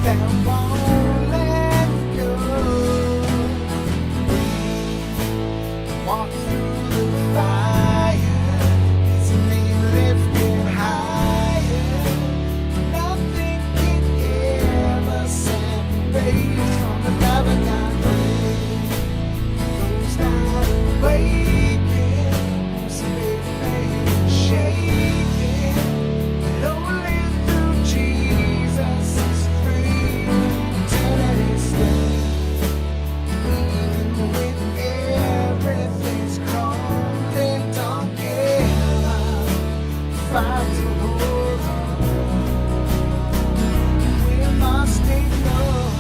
that won't let go. Walk through the fire, His name lifted higher. Nothing can ever separate us from the love of God. Those not awaken, whose faith may shaken, and only through Jesus is free. Eternity stays, even when everything's crumbling. Don't give up, fight to hold on. We must ignore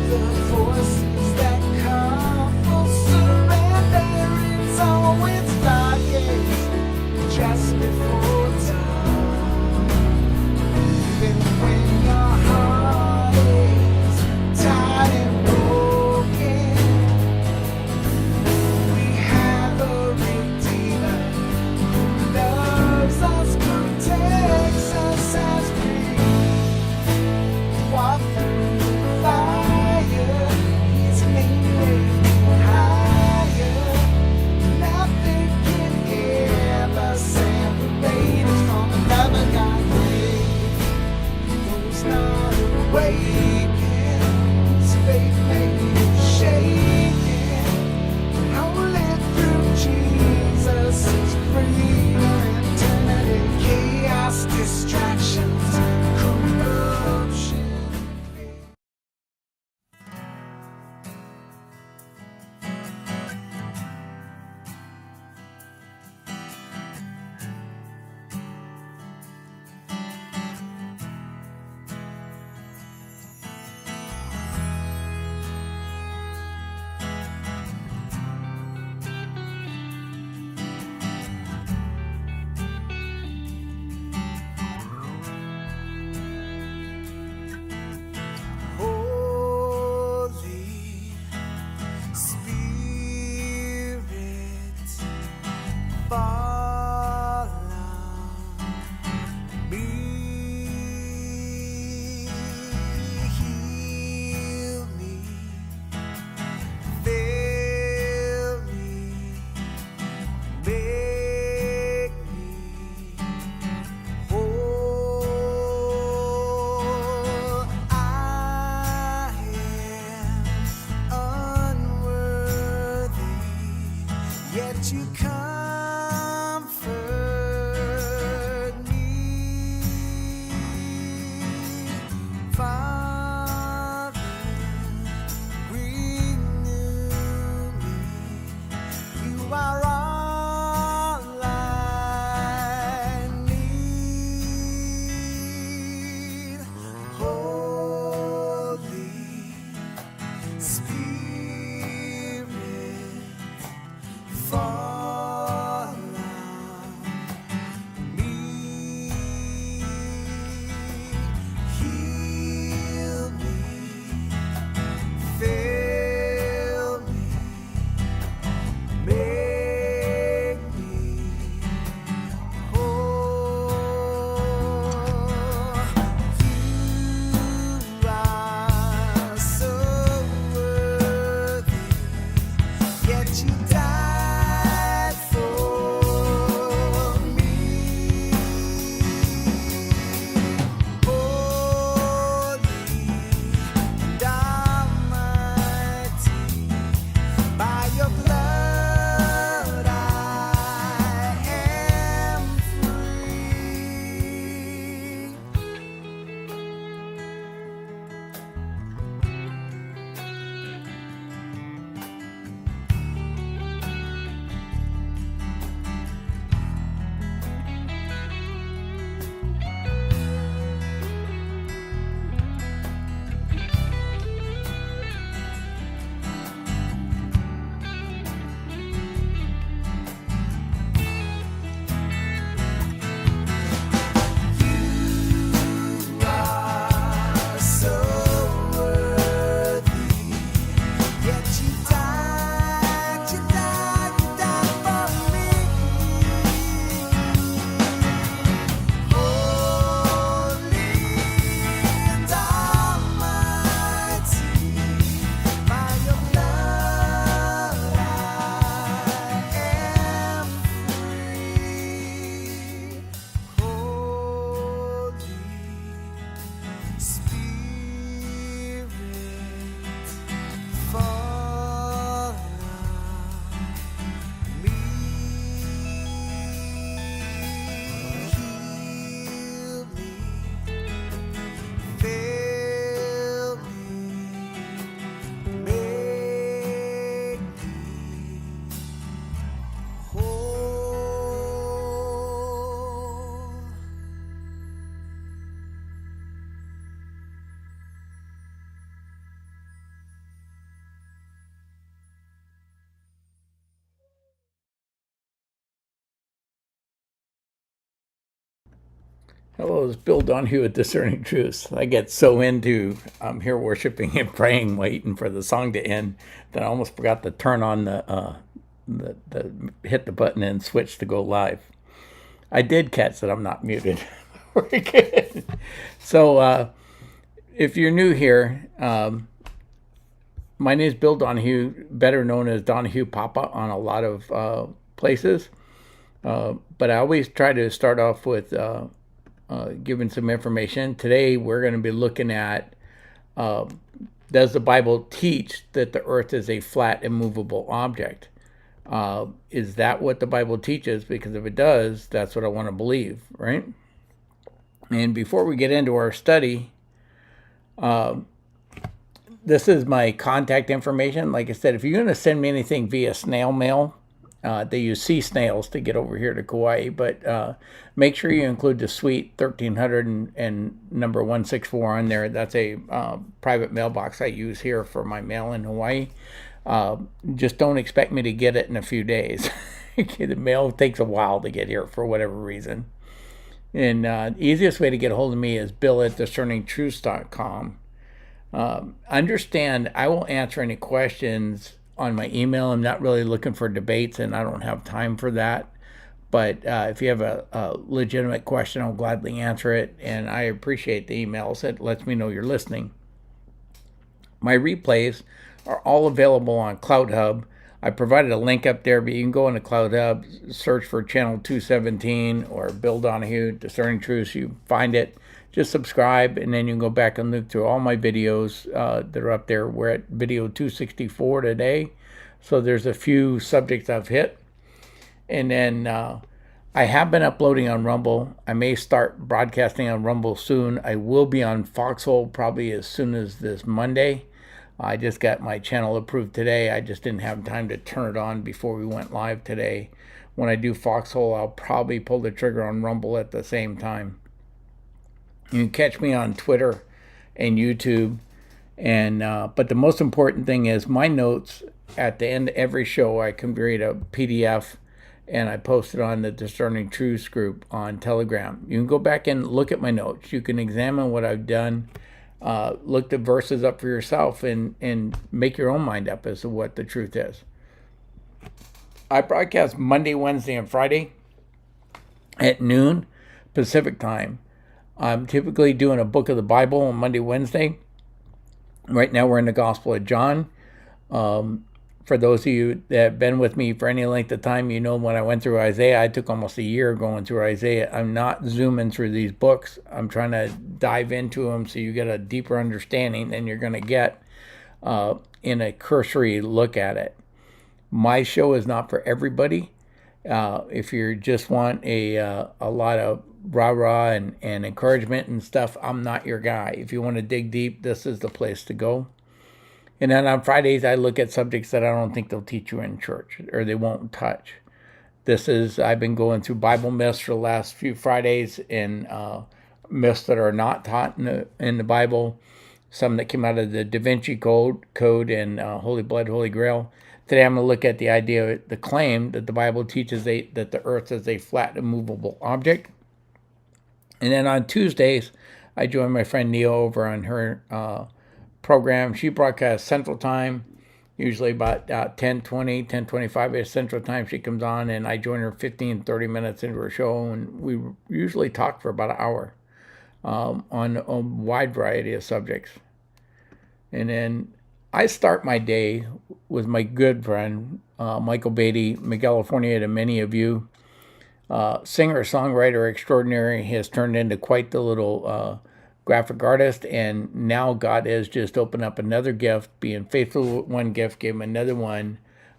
the voices that come for surrender. It's always darkest just before dawn. Even when your heart is tired and broken, we have a Redeemer who loves us, protects us as we walk through the fire. His name lifted higher. Nothing can ever separate us from the love of God. Those not awaken, whose faith may be shaken, only through Jesus is freedom. Eternity, chaos, distractions, corruption. Holy Spirit, fall on me. Heal me, fill me, make me whole. I am unworthy, yet you comfort me. Father, renew me. You are all I need. Holy Spirit, fall Hello, it's Bill Donahue at Discerning Truth. I get so into here worshiping and praying, waiting for the song to end, that I almost forgot to turn on the hit the button and switch to go live. I did catch that I'm not muted. Very good. So, if you're new here, my name is Bill Donahue, better known as Donahue Papa on a lot of places. But I always try to start off with giving some information. Today we're going to be looking at does the Bible teach that the earth is a flat, immovable object? Is that what the Bible teaches? Because if it does, that's what I want to believe, right? And before we get into our study, this is my contact information. Like I said, if you're going to send me anything via snail mail, they use sea snails to get over here to Kauai, but make sure you include the suite 1300 and number 164 on there. That's a private mailbox I use here for my mail in Hawaii. Just don't expect me to get it in a few days. The mail takes a while to get here for whatever reason. And the easiest way to get a hold of me is bill@discerningtruths.com. Understand, I will answer any questions on my email. I'm not really looking for debates, and I don't have time for that. But if you have a legitimate question, I'll gladly answer it. And I appreciate the emails. It lets me know you're listening. My replays are all available on Cloud Hub. I provided a link up there, but you can go into Cloud Hub, search for channel 217 or Bill Donahue, Discerning Truths. You find it. Just subscribe, and then you can go back and look through all my videos that are up there. We're at video 264 today, so there's a few subjects I've hit. And then I have been uploading on Rumble. I may start broadcasting on Rumble soon. I will be on Foxhole probably as soon as this Monday. I just got my channel approved today. I just didn't have time to turn it on before we went live today. When I do Foxhole, I'll probably pull the trigger on Rumble at the same time. You can catch me on Twitter and YouTube. And but the most important thing is my notes at the end of every show. I create a PDF and I post it on the Discerning Truths group on Telegram. You can go back and look at my notes. You can examine what I've done. Look the verses up for yourself and make your own mind up as to what the truth is. I broadcast Monday, Wednesday, and Friday at noon Pacific time. I'm typically doing a book of the Bible on Monday, Wednesday. Right now we're in the Gospel of John. For those of you that have been with me for any length of time, you know when I went through Isaiah, I took almost a year going through Isaiah. I'm not zooming through these books. I'm trying to dive into them so you get a deeper understanding than you're going to get in a cursory look at it. My show is not for everybody. If you just want a lot of rah-rah and encouragement and stuff, I'm not your guy. If you want to dig deep, this is the place to go. And then on Fridays, I look at subjects that I don't think they'll teach you in church or they won't touch. I've been going through Bible myths for the last few Fridays and myths that are not taught in the Bible, some that came out of the Da Vinci Code and Holy Blood, Holy Grail. Today I'm going to look at the claim that the Bible teaches that the earth is a flat, immovable object. And then on Tuesdays, I join my friend Neil over on her program. She broadcasts Central Time, usually about 10:20, 10:25 Central Time. She comes on, and I join her 15, 30 minutes into her show, and we usually talk for about an hour on a wide variety of subjects. And then I start my day with my good friend, Michael Beatty, California to many of you. Singer, songwriter extraordinary, has turned into quite the little graphic artist, and now God has just opened up another gift. Being faithful with one gift, gave him another one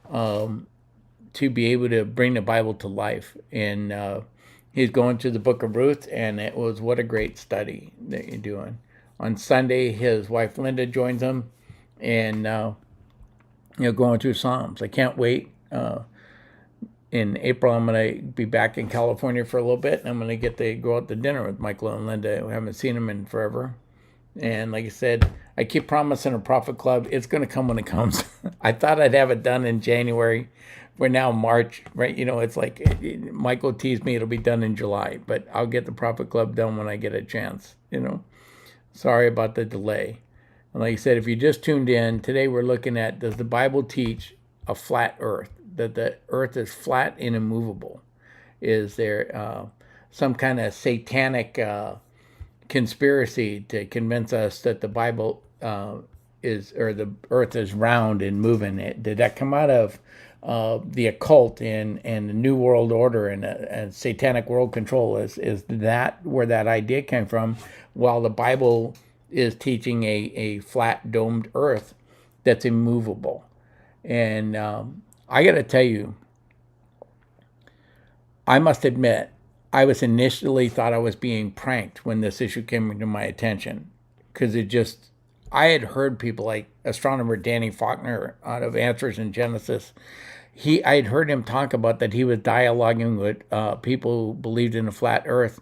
to be able to bring the Bible to life. And he's going through the book of Ruth, and it was what a great study that you're doing. On Sunday, his wife Linda joins him, and going through Psalms. I can't wait. In April, I'm going to be back in California for a little bit, and I'm going to get to go out to dinner with Michael and Linda. We haven't seen them in forever. And like I said, I keep promising a Prophet Club. It's going to come when it comes. I thought I'd have it done in January. we're now March, right? It's like Michael teased me it'll be done in July, but I'll get the Prophet Club done when I get a chance. Sorry about the delay. And like I said, if you just tuned in, today we're looking at, does the Bible teach a flat earth, that the earth is flat and immovable? Is there some kind of satanic conspiracy to convince us that the Bible or the earth is round and moving? Did that come out of the occult and the New World Order and satanic world control? Is that where that idea came from? While the Bible is teaching a flat domed earth that's immovable. And I got to tell you, I must admit, I was initially thought I was being pranked when this issue came into my attention, because I had heard people like astronomer Danny Faulkner out of Answers in Genesis. I had heard him talk about that he was dialoguing with people who believed in a flat earth.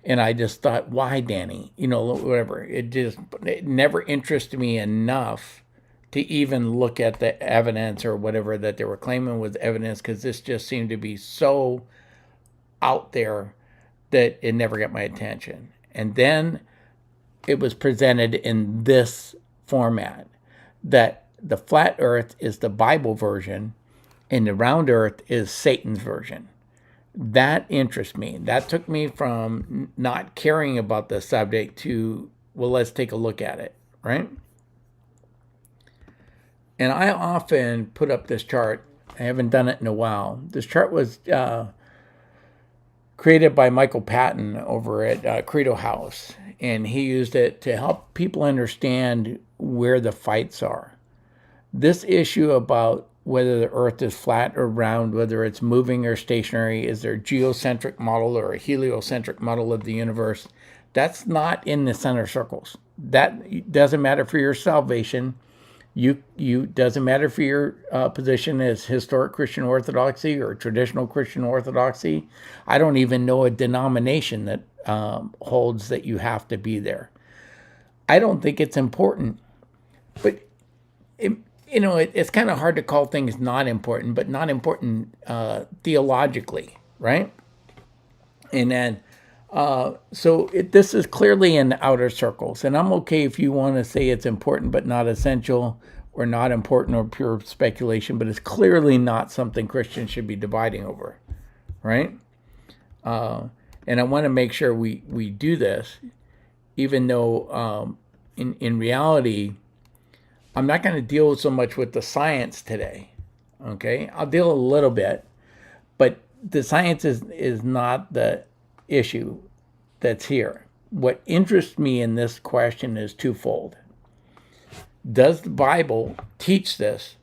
And I just thought, why, Danny? Whatever. It never interested me enough to even look at the evidence or whatever that they were claiming was evidence, because this just seemed to be so out there that it never got my attention. And then it was presented in this format, that the flat earth is the Bible version and the round earth is Satan's version. That interests me. That took me from not caring about the subject to, well, let's take a look at it, right? And I often put up this chart. I haven't done it in a while. This chart was created by Michael Patton over at Credo House, and he used it to help people understand where the fights are. This issue about whether the earth is flat or round, whether it's moving or stationary, is there a geocentric model or a heliocentric model of the universe? That's not in the center circles. That doesn't matter for your salvation. You doesn't matter for your position as historic Christian orthodoxy or traditional Christian orthodoxy. I don't even know a denomination that holds that you have to be there. I don't think it's important, but it's kind of hard to call things not important, but not important theologically, right? And then, this is clearly in the outer circles, and I'm okay if you want to say it's important but not essential, or not important or pure speculation, but it's clearly not something Christians should be dividing over, right? And I want to make sure we do this, even though in reality, I'm not going to deal so much with the science today, okay? I'll deal a little bit, but the science is not the issue that's here. What interests me in this question is twofold. Does the Bible teach this,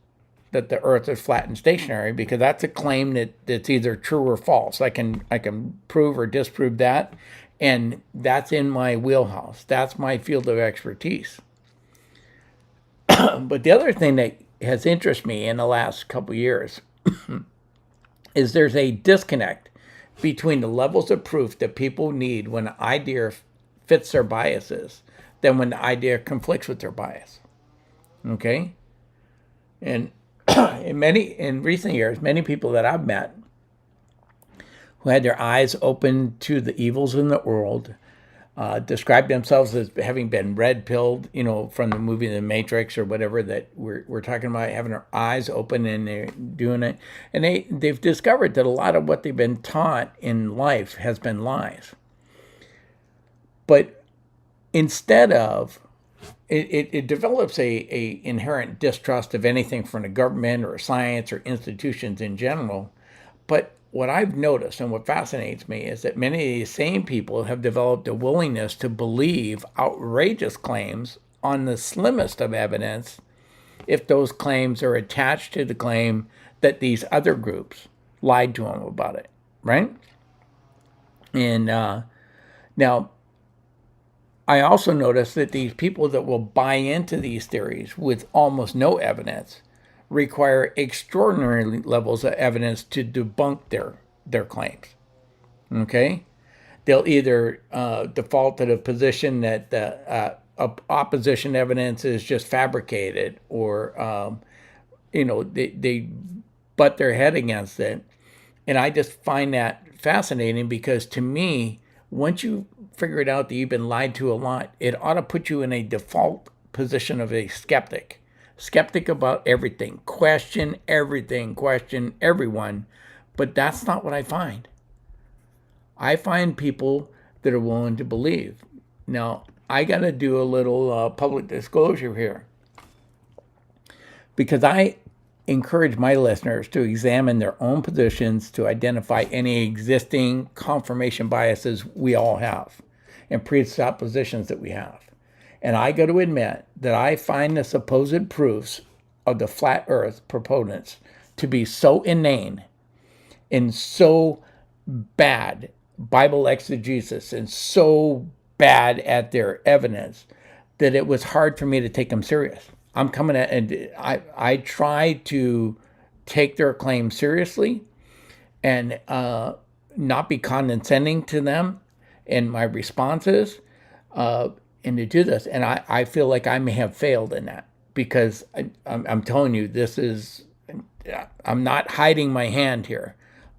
that the earth is flat and stationary? Because that's a claim that's either true or false. I can prove or disprove that, and that's in my wheelhouse. That's my field of expertise. But the other thing that has interested me in the last couple of years is there's a disconnect between the levels of proof that people need when an idea fits their biases than when the idea conflicts with their bias. Okay? And in recent years, many people that I've met who had their eyes open to the evils in the world described themselves as having been red-pilled, from the movie The Matrix or whatever that we're talking about, having their eyes open and they're doing it. And they've discovered that a lot of what they've been taught in life has been lies. But instead of, it develops a inherent distrust of anything from the government or science or institutions in general. But what I've noticed and what fascinates me is that many of these same people have developed a willingness to believe outrageous claims on the slimmest of evidence if those claims are attached to the claim that these other groups lied to them about it, right? And now, I also notice that these people that will buy into these theories with almost no evidence require extraordinary levels of evidence to debunk their claims. Okay? They'll either default to the position that the opposition evidence is just fabricated, or they butt their head against it. And I just find that fascinating because to me, once you figure it out that you've been lied to a lot, it ought to put you in a default position of a skeptic. Skeptic about everything. Question everything. Question everyone. But that's not what I find. I find people that are willing to believe. Now, I got to do a little public disclosure here because I encourage my listeners to examine their own positions to identify any existing confirmation biases we all have and presuppositions that we have. And I got to admit that I find the supposed proofs of the flat earth proponents to be so inane and so bad Bible exegesis and so bad at their evidence that it was hard for me to take them serious. I'm coming at, and I try to take their claims seriously and not be condescending to them in my responses and to do this. And I feel like I may have failed in that because I'm telling you, I'm not hiding my hand here.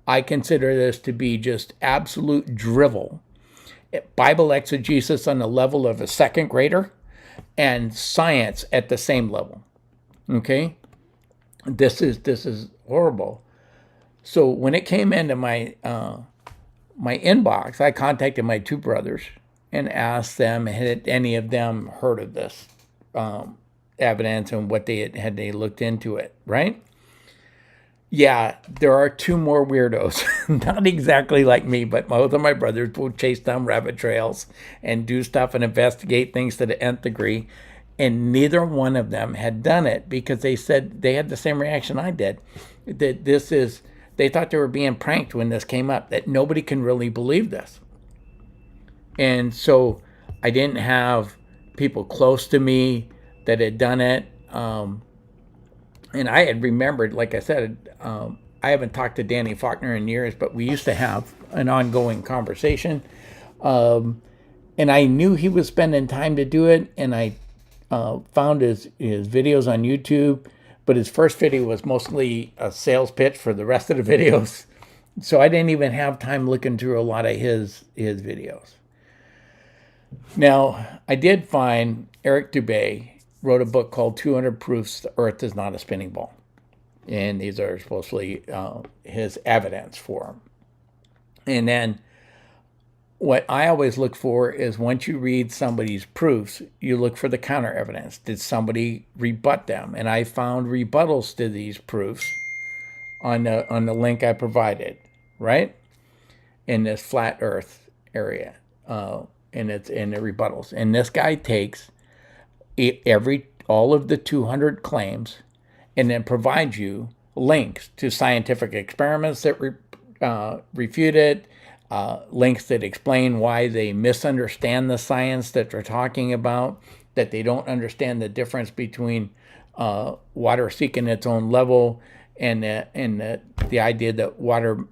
I consider this to be just absolute drivel. Bible exegesis on the level of a second grader and science at the same level. Okay? This is horrible. So when it came into my my inbox, I contacted my two brothers and asked them had any of them heard of this evidence and what had they looked into it, right? Yeah, there are two more weirdos, not exactly like me, but both of my brothers will chase down rabbit trails and do stuff and investigate things to the nth degree. And neither one of them had done it because they said they had the same reaction I did. That they thought they were being pranked when this came up, that nobody can really believe this. And so I didn't have people close to me that had done it. And I had remembered, like I said, I haven't talked to Danny Faulkner in years, but we used to have an ongoing conversation. And I knew he was spending time to do it, and I found his videos on YouTube. But his first video was mostly a sales pitch for the rest of the videos. So I didn't even have time looking through a lot of his videos. Now, I did find Eric Dubay wrote a book called 200 Proofs the Earth is Not a Spinning Ball. And these are supposedly his evidence for him. And then what I always look for is once you read somebody's proofs, you look for the counter evidence. Did somebody rebut them? And I found rebuttals to these proofs on the link I provided, right? In this flat earth area. And it's in the rebuttals. And this guy takes all of the 200 claims and then provides you links to scientific experiments that refute it, links that explain why they misunderstand the science that they're talking about, that they don't understand the difference between water seeking its own level and the idea that water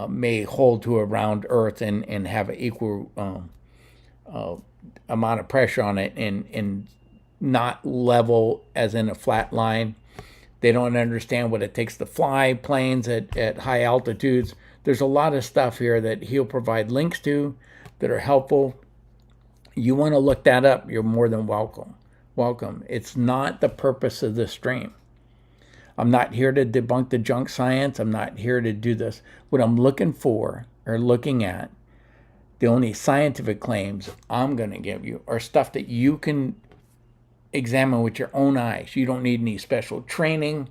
may hold to a round earth and have an equal amount of pressure on it and not level as in a flat line. They don't understand what it takes to fly planes at high altitudes. There's a lot of stuff here that he'll provide links to that are helpful. You want to look that up, you're more than welcome. It's not the purpose of this stream. I'm not here to debunk the junk science. I'm not here to do this. What I'm looking for or looking at, the only scientific claims I'm going to give you are stuff that you can examine with your own eyes. You don't need any special training,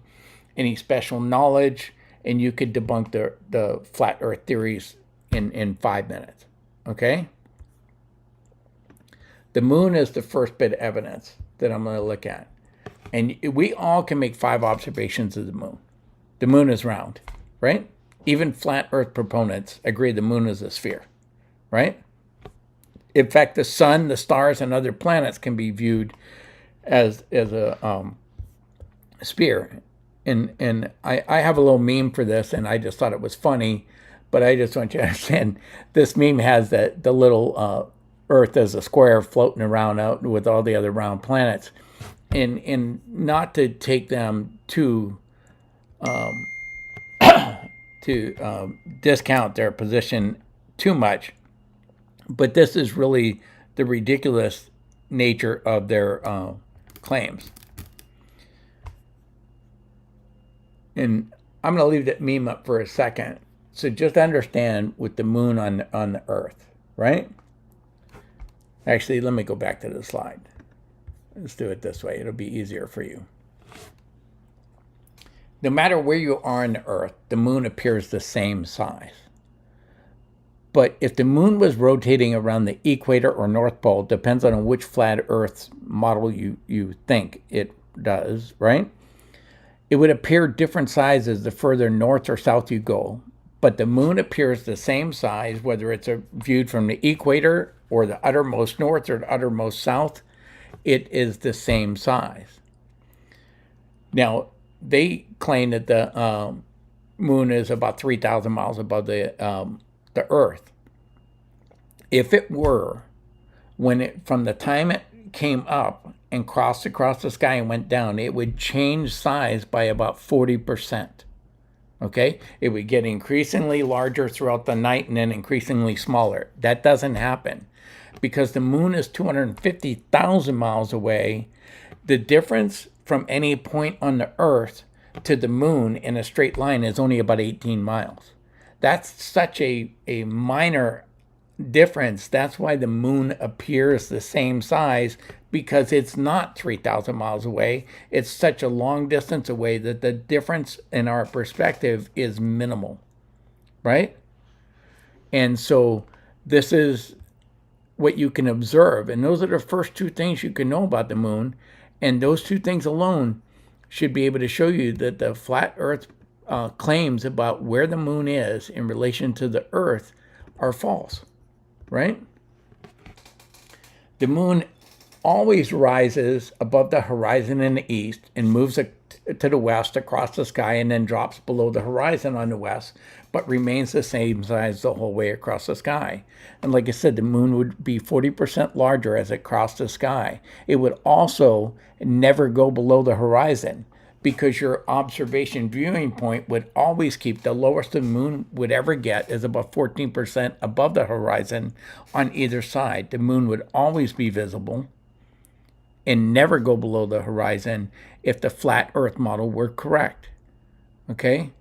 any special knowledge, and you could debunk the flat earth theories in 5 minutes. Okay? The moon is the first bit of evidence that I'm going to look at. And we all can make 5 observations of the moon. The moon is round, right? Even flat earth proponents agree the moon is a sphere, right? In fact, the sun, the stars, and other planets can be viewed as a sphere. And I have a little meme for this, and I just thought it was funny, but I just want you to understand, this meme has the little Earth as a square floating around out with all the other round planets. And not to take them too discount their position too much, but this is really the ridiculous nature of their claims. And I'm going to leave that meme up for a second. So just understand with the moon on the Earth, right? Actually, let me go back to the slide. Let's do it this way. It'll be easier for you. No matter where you are on the Earth, the moon appears the same size. But if the moon was rotating around the equator or North Pole, depends on which flat Earth model you think it does, right? It would appear different sizes the further north or south you go, but the moon appears the same size whether it's viewed from the equator or the uttermost north or the uttermost south. It is the same size. Now, they claim that the moon is about 3,000 miles above the Earth. If it were, from the time it came up and crossed across the sky and went down, it would change size by about 40%. Okay? It would get increasingly larger throughout the night and then increasingly smaller. That doesn't happen because the moon is 250,000 miles away. The difference from any point on the Earth to the moon in a straight line is only about 18 miles. That's such a minor difference. That's why the moon appears the same size, because it's not 3,000 miles away. It's such a long distance away that the difference in our perspective is minimal, right? And so this is what you can observe. And those are the first two things you can know about the moon. And those two things alone should be able to show you that the flat Earth claims about where the moon is in relation to the Earth are false, right? The moon always rises above the horizon in the east and moves to the west across the sky and then drops below the horizon on the west, but remains the same size the whole way across the sky. And like I said, the moon would be 40% larger as it crossed the sky. It would also never go below the horizon because your observation viewing point would always keep the lowest the moon would ever get is about 14% above the horizon on either side. The moon would always be visible and never go below the horizon if the flat Earth model were correct, okay?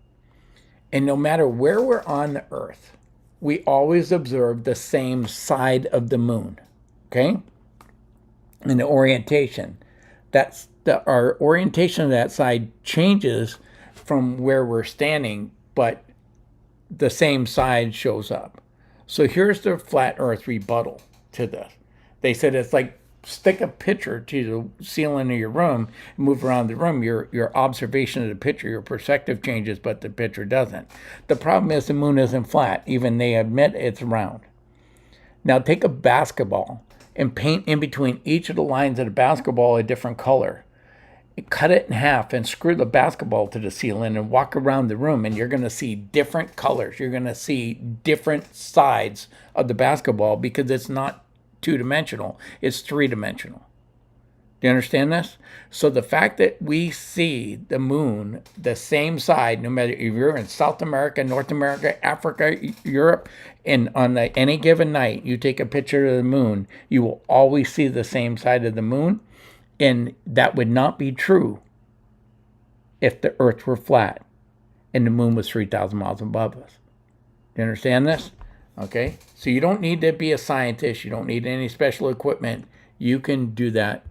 And no matter where we're on the Earth, we always observe the same side of the moon, okay? And the orientation. Our orientation of that side changes from where we're standing, but the same side shows up. So here's the flat Earth rebuttal to this. They said it's like stick a picture to the ceiling of your room, move around the room, your observation of the picture, your perspective changes, but the picture doesn't. The problem is the moon isn't flat. Even they admit it's round. Now take a basketball and paint in between each of the lines of the basketball a different color. Cut it in half and screw the basketball to the ceiling and walk around the room, and you're going to see different colors. You're going to see different sides of the basketball because it's not two-dimensional, it's three-dimensional. Do you understand this? So the fact that we see the moon the same side, no matter if you're in South America, North America, Africa, Europe, and on any given night, you take a picture of the moon, you will always see the same side of the moon, and that would not be true if the Earth were flat and the moon was 3,000 miles above us. Do you understand this? Okay, so you don't need to be a scientist. You don't need any special equipment. You can do that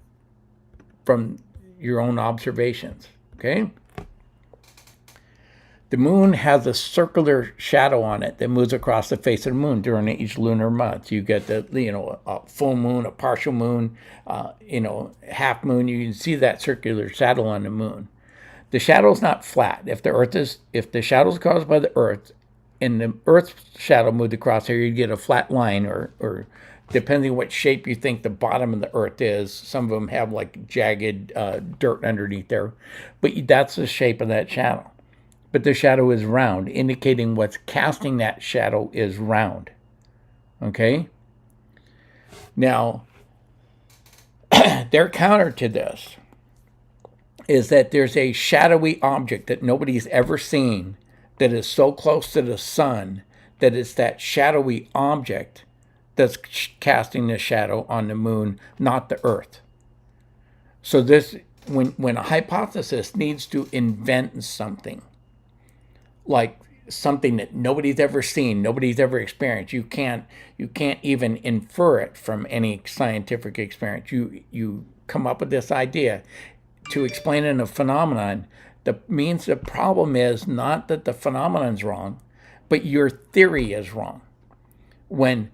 from your own observations, okay? The moon has a circular shadow on it that moves across the face of the moon during each lunar month. You get a full moon, a partial moon, half moon. You can see that circular shadow on the moon. The shadow is not flat. If the shadow is caused by the Earth, and the Earth's shadow moved across here, you'd get a flat line, or depending what shape you think the bottom of the Earth is. Some of them have like jagged dirt underneath there, but that's the shape of that shadow. But the shadow is round, indicating what's casting that shadow is round. Okay? Now, their counter to this is that there's a shadowy object that nobody's ever seen that is so close to the sun that it's that shadowy object that's casting the shadow on the moon, not the Earth. So this, when a hypothesis needs to invent something, like something that nobody's ever seen, nobody's ever experienced, you can't even infer it from any scientific experience. You come up with this idea to explain a phenomenon. The problem is not that the phenomenon's wrong, but your theory is wrong. When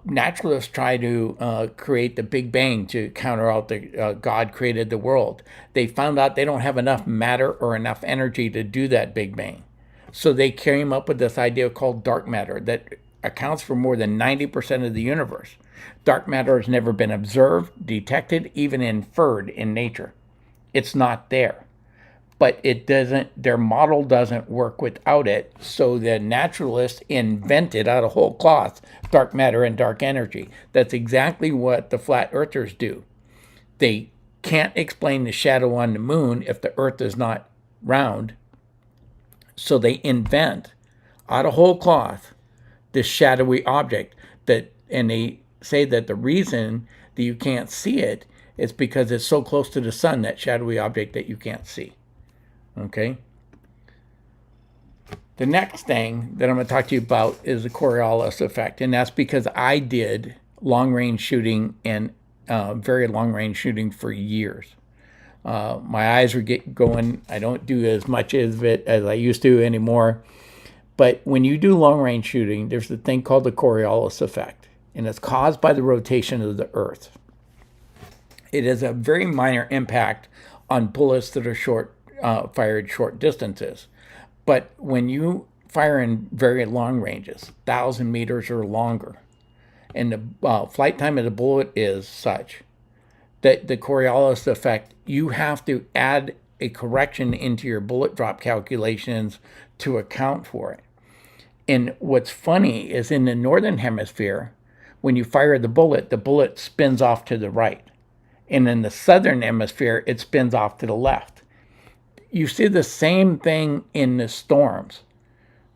naturalists try to create the Big Bang to counter out the God created the world, they found out they don't have enough matter or enough energy to do that Big Bang. So they came up with this idea called dark matter that accounts for more than 90% of the universe. Dark matter has never been observed, detected, even inferred in nature. It's not there. But their model doesn't work without it. So the naturalists invented out of whole cloth dark matter and dark energy. That's exactly what the flat earthers do. They can't explain the shadow on the moon if the earth is not round. So they invent out of whole cloth this shadowy object and they say that the reason that you can't see it is because it's so close to the sun, that shadowy object, that you can't see. Okay. The next thing that I'm going to talk to you about is the Coriolis effect, and that's because I did long-range shooting and very long-range shooting for years. My eyes were getting going. I don't do as much of it as I used to anymore. But when you do long-range shooting, there's a thing called the Coriolis effect, and it's caused by the rotation of the Earth. It is a very minor impact on bullets that are fired short distances. But when you fire in very long ranges, 1,000 meters or longer, and the flight time of the bullet is such that the Coriolis effect, you have to add a correction into your bullet drop calculations to account for it. And what's funny is in the northern hemisphere, when you fire the bullet spins off to the right. And in the southern hemisphere, it spins off to the left. You see the same thing in the storms,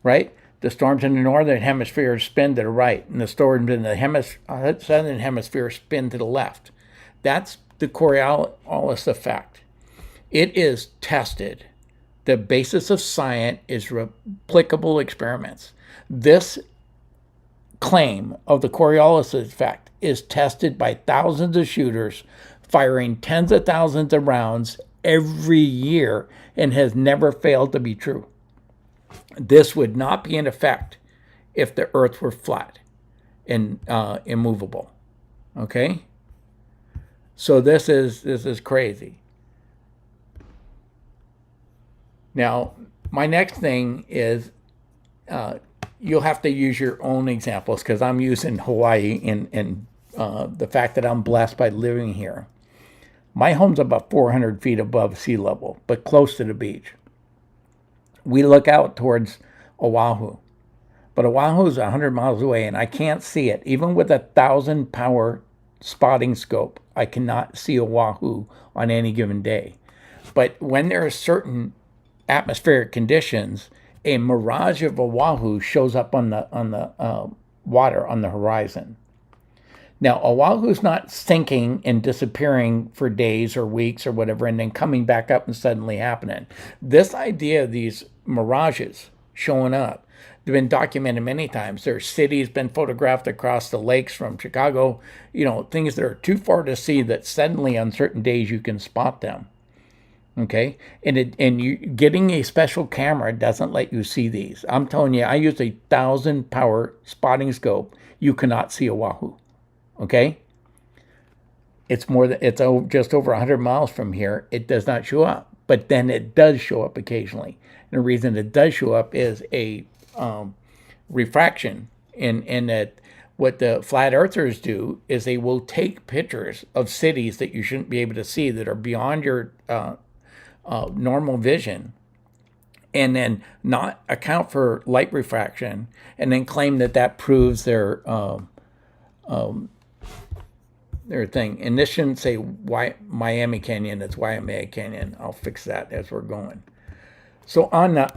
right? The storms in the northern hemisphere spin to the right, and the storms in the southern hemisphere spin to the left. That's the Coriolis effect. It is tested. The basis of science is replicable experiments. This claim of the Coriolis effect is tested by thousands of shooters firing tens of thousands of rounds every year and has never failed to be true. This would not be in effect if the earth were flat and immovable. Okay? So this is crazy. Now, my next thing is you'll have to use your own examples because I'm using Hawaii and the fact that I'm blessed by living here. My home's about 400 feet above sea level, but close to the beach. We look out towards Oahu, but Oahu is 100 miles away and I can't see it. Even with a 1,000 power spotting scope, I cannot see Oahu on any given day. But when there are certain atmospheric conditions, a mirage of Oahu shows up on the water on the horizon. Now, Oahu's not sinking and disappearing for days or weeks or whatever, and then coming back up and suddenly happening. This idea of these mirages showing up, they've been documented many times. There are cities been photographed across the lakes from Chicago, things that are too far to see that suddenly on certain days you can spot them. Okay, and you getting a special camera doesn't let you see these. I'm telling you, I use a 1,000 power spotting scope. You cannot see Oahu. Okay, it's just over 100 miles from here. It does not show up, but then it does show up occasionally. And the reason it does show up is a refraction. In that, what the flat earthers do is they will take pictures of cities that you shouldn't be able to see that are beyond your normal vision, and then not account for light refraction, and then claim that proves their thing. And this shouldn't say Miami Canyon, it's Waimea Canyon. I'll fix that as we're going. So on the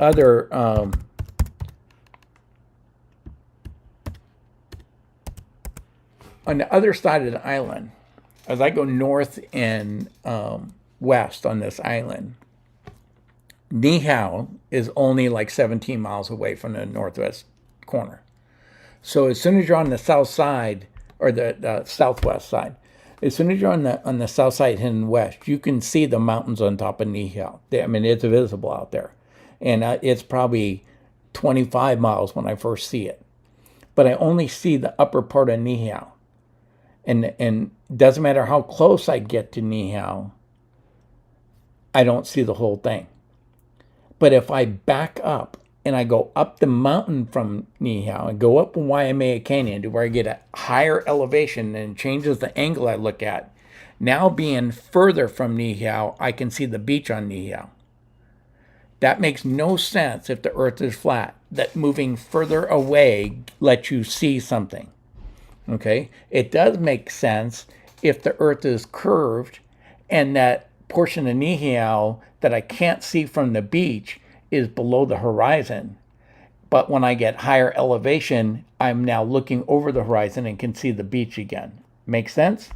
other side of the island, as I go north and west on this island, Nihao is only like 17 miles away from the northwest corner. So as soon as you're on the south side or the southwest side, as soon as you're on the south side heading west, you can see the mountains on top of Nihao. I mean, it's visible out there, and it's probably 25 miles when I first see it. But I only see the upper part of Nihao, and doesn't matter how close I get to Nihao, I don't see the whole thing. But if I back up and I go up the mountain from Nihao and go up Waimea Canyon to where I get a higher elevation and changes the angle I look at, now being further from Nihao, I can see the beach on Nihao. That makes no sense if the earth is flat. That moving further away lets you see something. Okay? It does make sense if the earth is curved and that portion of Nihao that I can't see from the beach is below the horizon. But when I get higher elevation, I'm now looking over the horizon and can see the beach again. Make sense?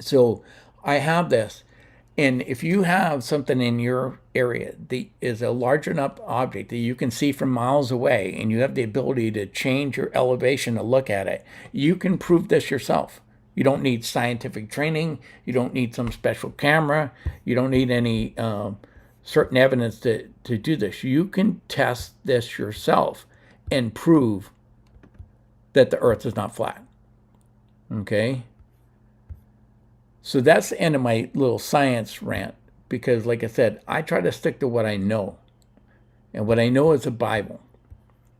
So I have this. And if you have something in your area that is a large enough object that you can see from miles away and you have the ability to change your elevation to look at it, you can prove this yourself. You don't need scientific training. You don't need some special camera. You don't need any certain evidence to do this. You can test this yourself and prove that the earth is not flat. Okay? So that's the end of my little science rant because, like I said, I try to stick to what I know. And what I know is the Bible.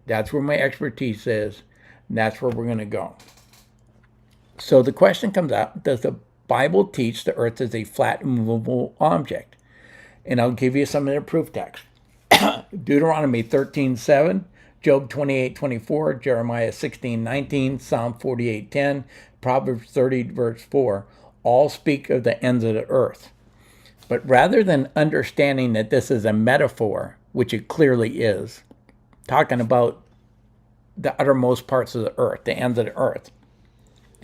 That's where my expertise is, and that's where we're going to go. So the question comes out, does the Bible teach the earth is a flat, immovable object? And I'll give you some of the proof text. Deuteronomy 13:7, Job 28:24, Jeremiah 16:19, Psalm 48:10, Proverbs 30 verse 4, all speak of the ends of the earth. But rather than understanding that this is a metaphor, which it clearly is, talking about the uttermost parts of the earth, the ends of the earth,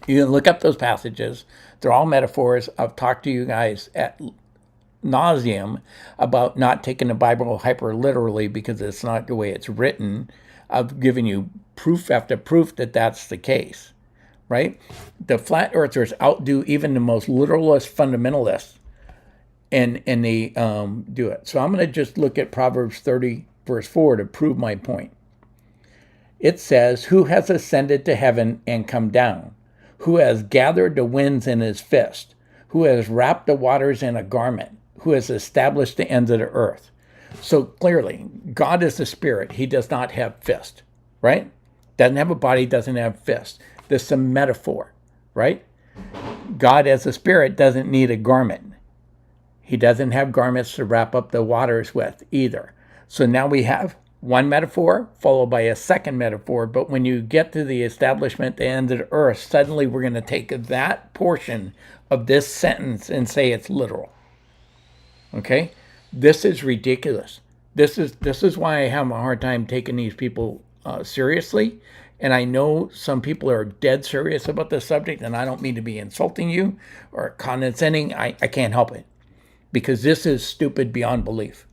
you can look up those passages. They're all metaphors. I've talked to you guys at nauseum about not taking the Bible hyper literally because it's not the way it's written. I've given you proof after proof that that's the case, right? The flat earthers outdo even the most literalist fundamentalists, and they do it. So I'm going to just look at Proverbs 30 verse 4 to prove my point. It says, "Who has ascended to heaven and come down? Who has gathered the winds in his fist? Who has wrapped the waters in a garment? Who has established the ends of the earth?" So clearly, God is the spirit. He does not have fist, right? Doesn't have a body, doesn't have fist. This is a metaphor, right? God as a spirit doesn't need a garment. He doesn't have garments to wrap up the waters with either. So now we have one metaphor followed by a second metaphor. But when you get to the establishment, the end of the earth, suddenly we're going to take that portion of this sentence and say it's literal. Okay? This is ridiculous. This is why I have a hard time taking these people seriously. And I know some people are dead serious about this subject, and I don't mean to be insulting you or condescending. I can't help it because this is stupid beyond belief.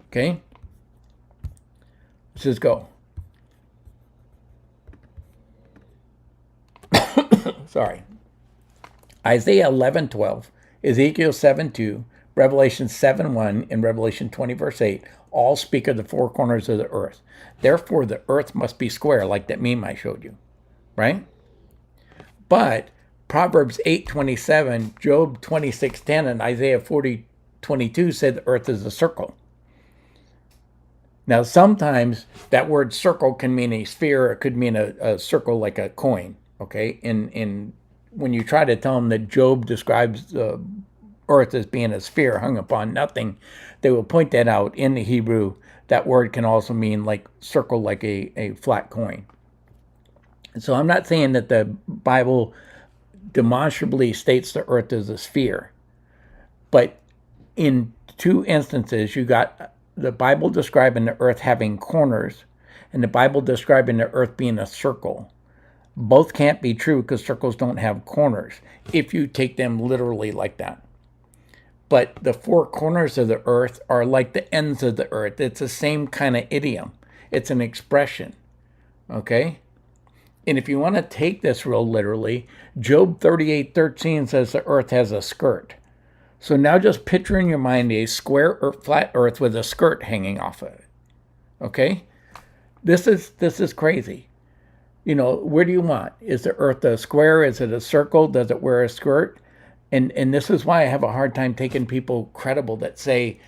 Okay? Let's just go. Sorry. Isaiah 11:12, Ezekiel 7:2, Revelation 7:1, and Revelation 20 verse 8 all speak of the four corners of the earth. Therefore, the earth must be square, like that meme I showed you, right? But Proverbs 8:27, Job 26:10, and Isaiah 40:22 said the earth is a circle. Now, sometimes that word circle can mean a sphere, or it could mean a circle like a coin, okay? And when you try to tell them that Job describes the earth as being a sphere hung upon nothing, they will point that out in the Hebrew. That word can also mean like circle, like a flat coin. So I'm not saying that the Bible demonstrably states the earth is a sphere, but in two instances, you got the Bible describing the earth having corners and the Bible describing the earth being a circle. Both can't be true because circles don't have corners if you take them literally like that. But the four corners of the earth are like the ends of the earth. It's the same kind of idiom. It's an expression. Okay? And if you want to take this real literally, Job 38:13 says the earth has a skirt. So now just picture in your mind a square or flat earth with a skirt hanging off of it. Okay? This is crazy. You know, where do you want? Is the earth a square? Is it a circle? Does it wear a skirt? And this is why I have a hard time taking people credible that say,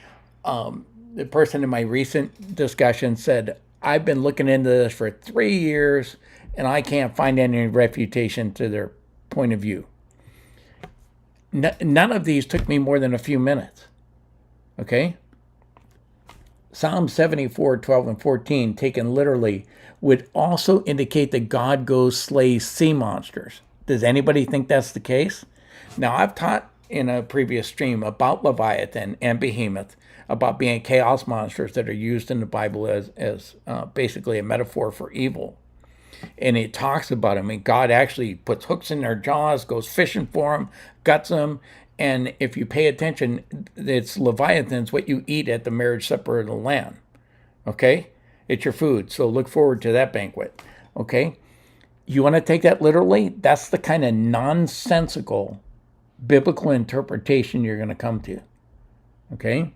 the person in my recent discussion said, I've been looking into this for 3 years and I can't find any refutation to their point of view. None of these took me more than a few minutes. Okay? Psalm 74:12 and 14, taken literally, would also indicate that God goes slay sea monsters. Does anybody think that's the case? Now, I've taught in a previous stream about Leviathan and Behemoth, about being chaos monsters that are used in the Bible as basically a metaphor for evil. And it talks about them, and God actually puts hooks in their jaws, goes fishing for them, guts them, and if you pay attention, it's Leviathans, what you eat at the marriage supper of the Lamb. Okay? It's your food, so look forward to that banquet. Okay? You want to take that literally? That's the kind of nonsensical biblical interpretation you're going to come to. Okay?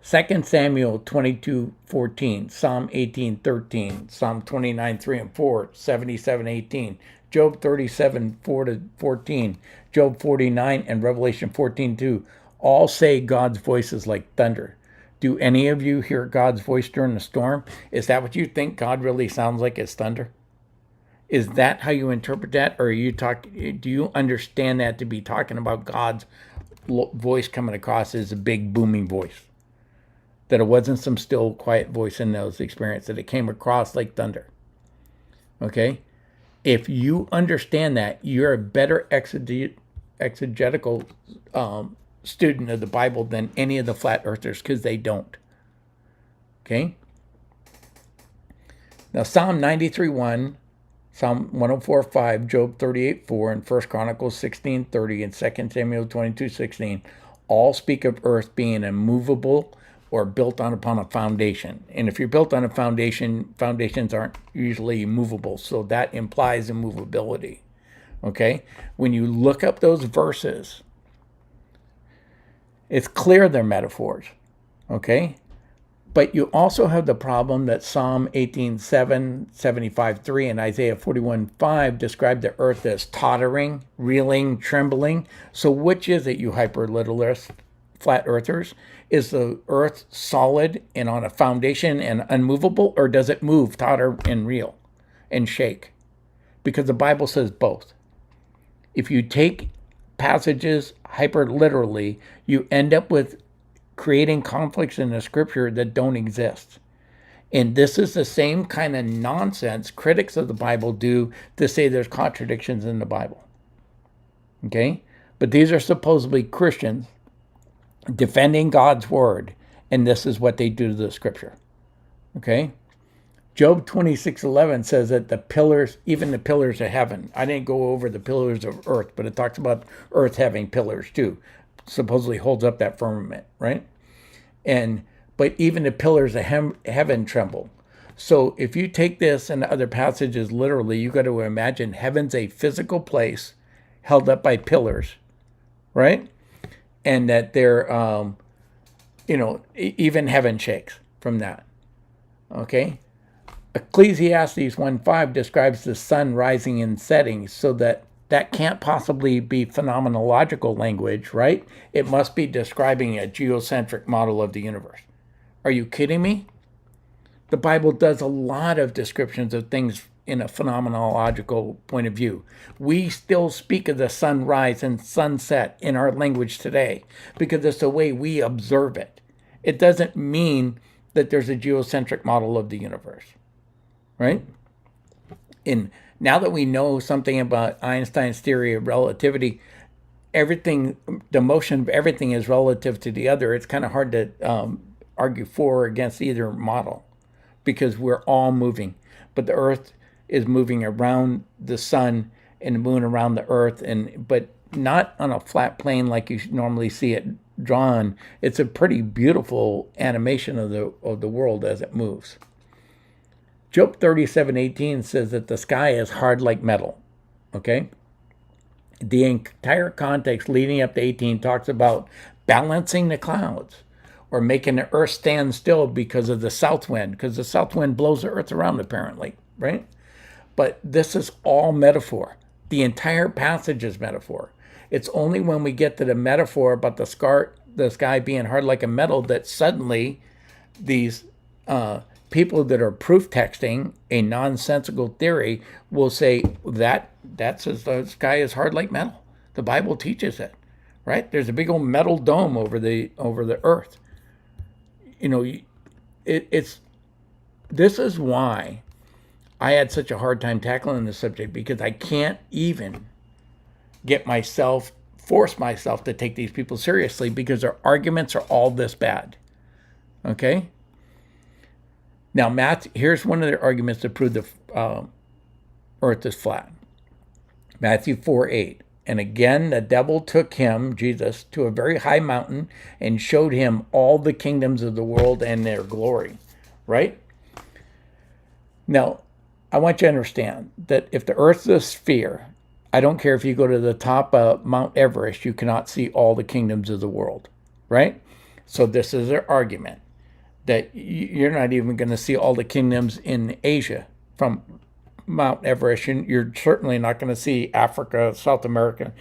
2 Samuel 22:14, Psalm 18:13, Psalm 29:3 and 4, 77:18, Job 37:4-14, Job 49, and Revelation 14:2 all say God's voice is like thunder. Do any of you hear God's voice during the storm? Is that what you think God really sounds like is thunder? Is that how you interpret that? Or do you understand that to be talking about God's voice coming across as a big booming voice? That it wasn't some still, quiet voice in those experiences, that it came across like thunder. Okay? If you understand that, you're a better exegetical student of the Bible than any of the flat earthers, because they don't. Okay? Now, Psalm 93:1, Psalm 104:5, Job 38:4, and 1 Chronicles 16:30, and 2 Samuel 22:16 all speak of earth being immovable or built upon a foundation. And if you're built on a foundation, foundations aren't usually movable, so that implies immovability. Okay? When you look up those verses, it's clear they're metaphors. Okay? But you also have the problem that Psalm 18:7, 75:3, and Isaiah 41:5 describe the earth as tottering, reeling, trembling. So which is it, you hyper-literalist flat earthers? Is the earth solid and on a foundation and unmovable, or does it move, totter, and reel, and shake? Because the Bible says both. If you take passages hyper-literally, you end up with creating conflicts in the scripture that don't exist. And this is the same kind of nonsense critics of the Bible do to say there's contradictions in the Bible. Okay? But these are supposedly Christians defending God's word, and this is what they do to the scripture. Okay? Job 26:11 says that the pillars, even the pillars of heaven, I didn't go over the pillars of earth, but it talks about earth having pillars too, supposedly holds up that firmament, right? But even the pillars of heaven tremble. So if you take this and other passages literally, you got to imagine heaven's a physical place held up by pillars, right? And that they're, even heaven shakes from that. Okay? Ecclesiastes 1:5 describes the sun rising and setting, so that can't possibly be phenomenological language, right? It must be describing a geocentric model of the universe. Are you kidding me? The Bible does a lot of descriptions of things in a phenomenological point of view. We still speak of the sunrise and sunset in our language today because it's the way we observe it. It doesn't mean that there's a geocentric model of the universe, right? And now that we know something about Einstein's theory of relativity, everything, the motion of everything is relative to the other. It's kind of hard to argue for or against either model because we're all moving. But the Earth is moving around the sun and the moon around the Earth, but not on a flat plane like you normally see it drawn. It's a pretty beautiful animation of the world as it moves. Job 37:18 says that the sky is hard like metal. Okay? The entire context leading up to 18 talks about balancing the clouds or making the earth stand still because of the south wind, because the south wind blows the earth around apparently, right? But this is all metaphor. The entire passage is metaphor. It's only when we get to the metaphor about the sky being hard like a metal that suddenly these people that are proof texting a nonsensical theory will say that says the sky is hard like metal. The Bible teaches it, right? There's a big old metal dome over the earth. You know, this is why I had such a hard time tackling this subject, because I can't even force myself to take these people seriously because their arguments are all this bad. Okay? Now, here's one of their arguments to prove the earth is flat. Matthew 4:8. And again, the devil took him, Jesus, to a very high mountain and showed him all the kingdoms of the world and their glory. Right? Now, I want you to understand that if the earth is a sphere, I don't care if you go to the top of Mount Everest, you cannot see all the kingdoms of the world. Right? So this is their argument, that you're not even going to see all the kingdoms in Asia from Mount Everest. You're certainly not going to see Africa, South America,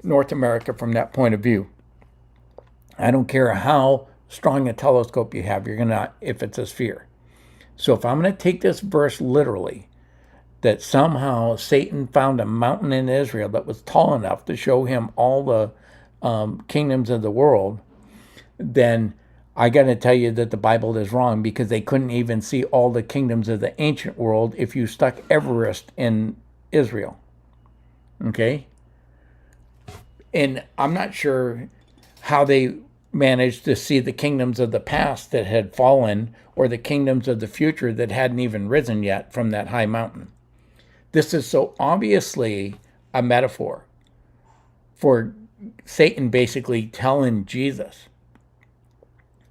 North America from that point of view. I don't care how strong a telescope you have, you're going to, if it's a sphere. So if I'm going to take this verse literally, that somehow Satan found a mountain in Israel that was tall enough to show him all the kingdoms of the world, then I got to tell you that the Bible is wrong, because they couldn't even see all the kingdoms of the ancient world if you stuck Everest in Israel. Okay? And I'm not sure how they managed to see the kingdoms of the past that had fallen, or the kingdoms of the future that hadn't even risen yet from that high mountain. This is so obviously a metaphor for Satan basically telling Jesus,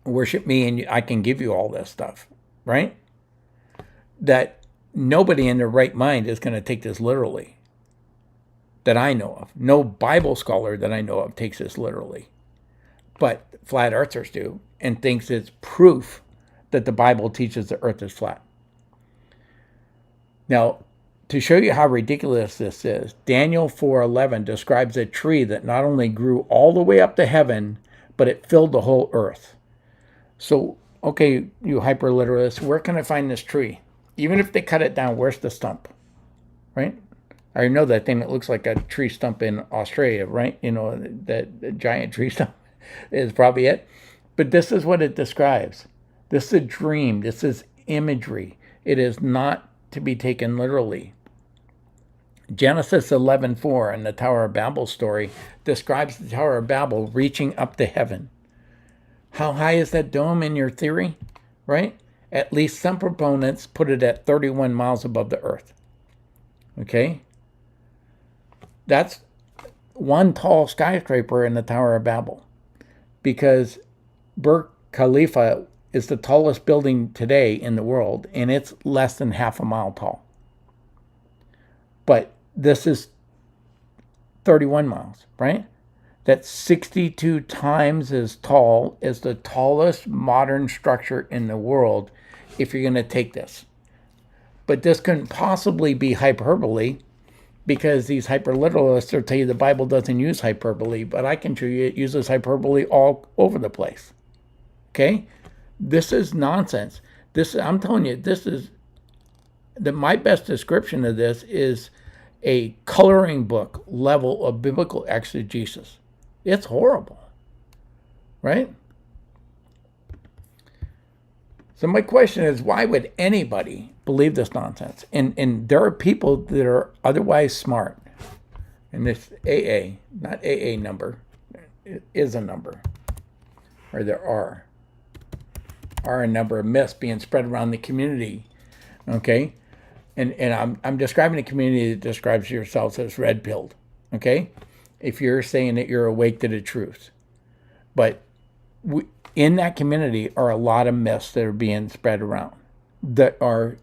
worship me and I can give you all this stuff, right? That nobody in their right mind is going to take this literally, that I know of. No Bible scholar that I know of takes this literally. But flat earthers do, and thinks it's proof that the Bible teaches the earth is flat. Now, to show you how ridiculous this is, Daniel 4:11 describes a tree that not only grew all the way up to heaven, but it filled the whole earth. So, okay, you hyperliteralists, where can I find this tree? Even if they cut it down, where's the stump? Right? I know that thing that looks like a tree stump in Australia, right? You know, that giant tree stump is probably it. But this is what it describes. This is a dream. This is imagery. It is not to be taken literally. Genesis 11:4 and the Tower of Babel story describes the Tower of Babel reaching up to heaven. How high is that dome in your theory? Right? At least some proponents put it at 31 miles above the earth. Okay? That's one tall skyscraper in the Tower of Babel, because Burj Khalifa is the tallest building today in the world, and it's less than half a mile tall. But this is 31 miles, right? That's 62 times as tall as the tallest modern structure in the world, if you're going to take this. But this couldn't possibly be hyperbole, because these hyperliteralists will tell you the Bible doesn't use hyperbole, but I can show you it uses hyperbole all over the place. Okay? This is nonsense. I'm telling you, this is my best description of this is a coloring book level of biblical exegesis. It's horrible, right? So my question is, why would anybody believe this nonsense? And there are people that are otherwise smart. And this AA, not AA number, it is a number, or there are a number of myths being spread around the community. Okay, and I'm describing a community that describes yourselves as red pilled. Okay, if you're saying that you're awake to the truth, but in that community are a lot of myths that are being spread around that are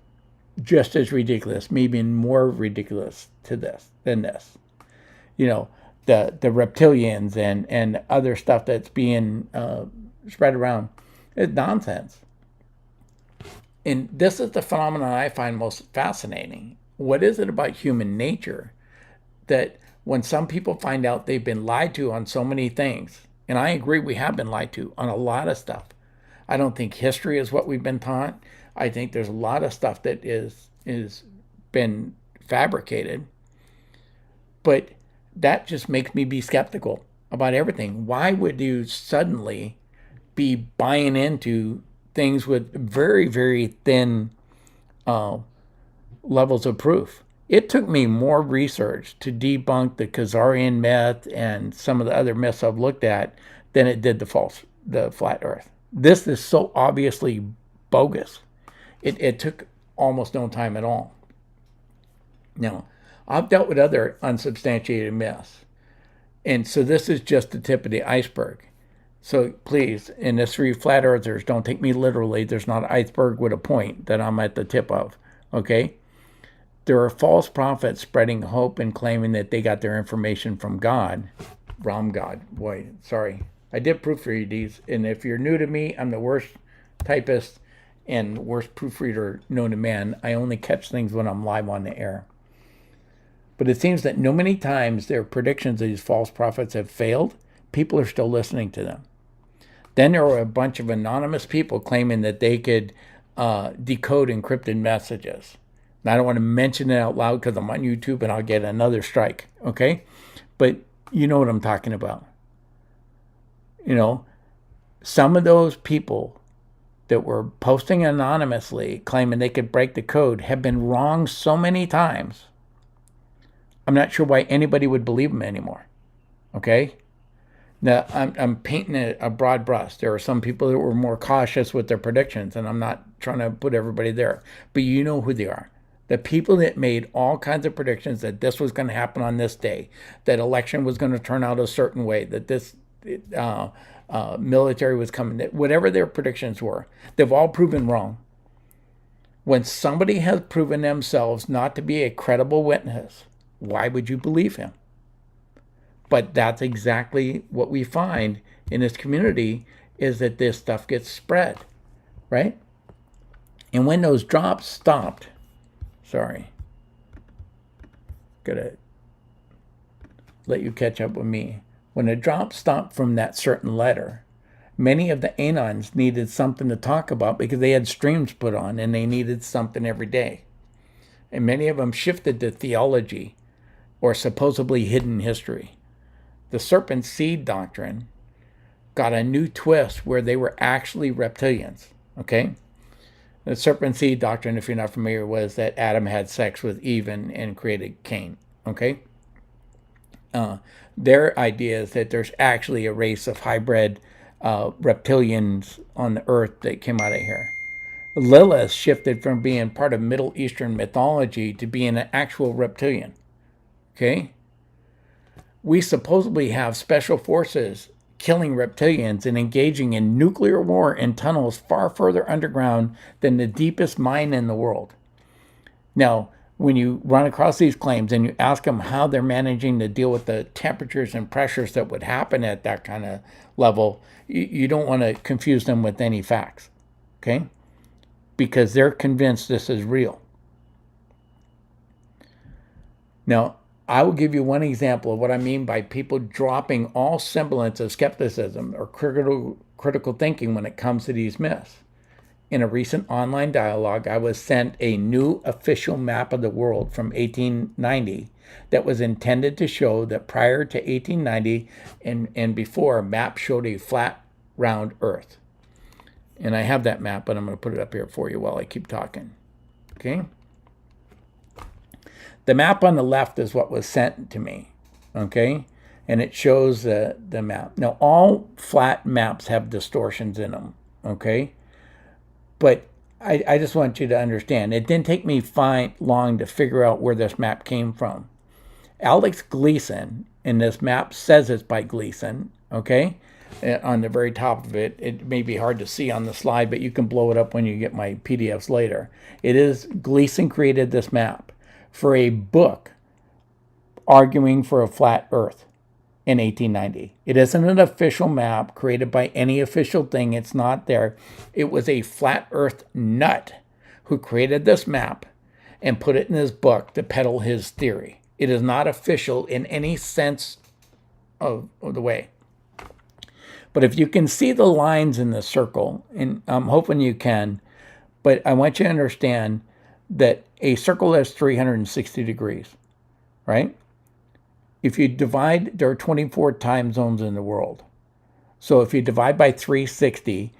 just as ridiculous, maybe more ridiculous to this than this. You know, the reptilians and other stuff that's being spread around is nonsense. And this is the phenomenon I find most fascinating. What is it about human nature that when some people find out they've been lied to on so many things, and I agree we have been lied to on a lot of stuff. I don't think history is what we've been taught. I think there's a lot of stuff that is been fabricated. But that just makes me be skeptical about everything. Why would you suddenly be buying into things with very, very thin levels of proof? It took me more research to debunk the Khazarian myth and some of the other myths I've looked at than it did the flat Earth. This is so obviously bogus. It took almost no time at all. Now, I've dealt with other unsubstantiated myths, and so this is just the tip of the iceberg. So please, in the three flat earthers, don't take me literally. There's not an iceberg with a point that I'm at the tip of, okay? There are false prophets spreading hope and claiming that they got their information from God. Ram God. Boy, sorry. I did proofread these, and if you're new to me, I'm the worst typist and worst proofreader known to man. I only catch things when I'm live on the air. But it seems that no many times their predictions of these false prophets have failed. People are still listening to them. Then there were a bunch of anonymous people claiming that they could decode encrypted messages. Now, I don't want to mention it out loud because I'm on YouTube and I'll get another strike, okay? But you know what I'm talking about. You know, some of those people that were posting anonymously claiming they could break the code have been wrong so many times. I'm not sure why anybody would believe them anymore, okay? Now, I'm painting a broad brush. There are some people that were more cautious with their predictions, and I'm not trying to put everybody there. But you know who they are. The people that made all kinds of predictions that this was going to happen on this day, that election was going to turn out a certain way, that this military was coming, that whatever their predictions were, they've all proven wrong. When somebody has proven themselves not to be a credible witness, why would you believe him? But that's exactly what we find in this community, is that this stuff gets spread, right? And when those drops stopped, gotta let you catch up with me. When the drops stopped from that certain letter, many of the Anons needed something to talk about because they had streams put on and they needed something every day. And many of them shifted to theology or supposedly hidden history. The serpent seed doctrine got a new twist where they were actually reptilians, okay? The serpent seed doctrine, if you're not familiar, was that Adam had sex with Eve and created Cain, okay? Their idea is that there's actually a race of hybrid reptilians on the earth that came out of here. Lilith shifted from being part of Middle Eastern mythology to being an actual reptilian, okay? We supposedly have special forces killing reptilians and engaging in nuclear war in tunnels far further underground than the deepest mine in the world. Now, when you run across these claims and you ask them how they're managing to deal with the temperatures and pressures that would happen at that kind of level, you don't want to confuse them with any facts, okay? Because they're convinced this is real. Now, I will give you one example of what I mean by people dropping all semblance of skepticism or critical thinking when it comes to these myths. In a recent online dialogue, I was sent a new official map of the world from 1890 that was intended to show that prior to 1890 and before, map showed a flat, round Earth. And I have that map, but I'm going to put it up here for you while I keep talking. Okay? The map on the left is what was sent to me. okay? And it shows the map. Now, all flat maps have distortions in them, okay? But I just want you to understand, it didn't take me long to figure out where this map came from. Alex Gleason, and this map says it's by Gleason, okay? On the very top of it, it may be hard to see on the slide, but you can blow it up when you get my PDFs later. It is Gleason created this map for a book arguing for a flat Earth in 1890. It isn't an official map created by any official thing. It's not there. It was a flat Earth nut who created this map and put it in his book to peddle his theory. It is not official in any sense of the way. But if you can see the lines in the circle, and I'm hoping you can, but I want you to understand that a circle has 360 degrees, right? If you divide, there are 24 time zones in the world. So if you divide by 360,